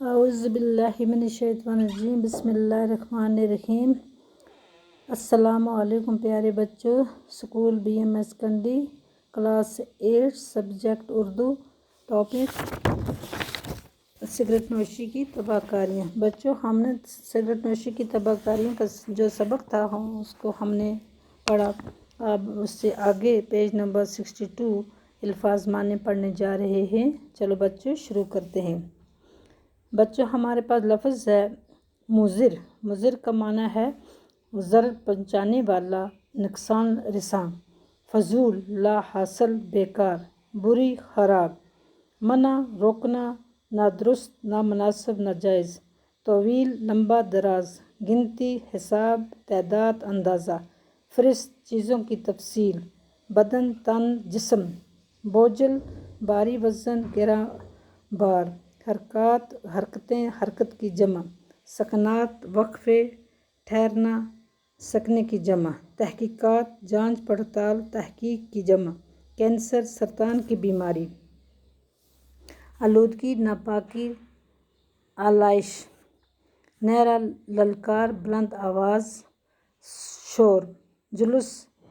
اعوذ باللہ من الشیطان الرجیم، بسم اللہ الرحمن الرحیم۔ السلام علیکم پیارے بچوں، school B M S Kandi, class 8، subject Urdu, topic cigarette نوشی کی تباہ کاریاں۔ بچوں، ہم نے سگریٹ نوشی کی تباہ کاریوں کا جو سبق تھا اس کو ہم نے پڑھا۔ اب اس سے آگے پیج نمبر 62 الفاظ معنی پڑھنے جا رہے ہیں۔ چلو بچوں شروع کرتے ہیں۔ بچوں، ہمارے پاس لفظ ہے مضر۔ مضر کا معنی ہے ضرر پہنچانے والا، نقصان رساں، فضول، لا حاصل، بیکار، بری، خراب، منع، روکنا، نادرست، نامناسب، ناجائز، طویل، لمبا، دراز، گنتی، حساب، تعداد، اندازہ، فہرست، چیزوں کی تفصیل، بدن، تن، جسم، بوجھل، بھاری وزن، گراں بار، حرکات، حرکتیں، حرکت کی جمع، سکنات، وقفے، ٹھہرنا، سکنے کی جمع، تحقیقات، جانچ پڑتال، تحقیق کی جمع، کینسر، سرطان کی بیماری، آلودگی، ناپاکی، آلائش، نیرا، للکار، بلند آواز، شور، جلوس،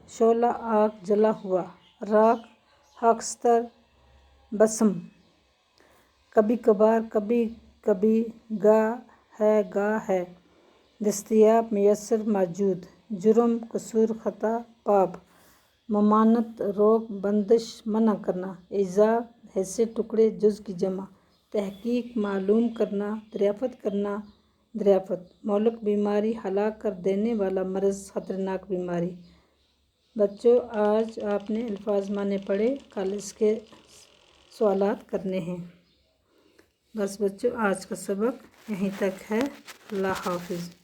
شعلہ، آگ، جلا ہوا، راکھ، خاکستر، بھسم، کبھی کبھار، کبھی کبھی، گاہ ہے، دستیاب، میسر، موجود، جرم، قصور، خطا، پاپ، ممانعت، روک، بندش، منع کرنا، اعضاء، حصے، ٹکڑے، جز کی جمع، تحقیق، معلوم کرنا، دریافت کرنا، دریافت، مہلک، بیماری، ہلاک کر دینے والا مرض، خطرناک بیماری۔ بچوں، آج آپ نے الفاظ معنی پڑھے، کل اس کے سوالات کرنے ہیں۔ بس بچوں، آج کا سبق یہیں تک ہے۔ اللہ حافظ۔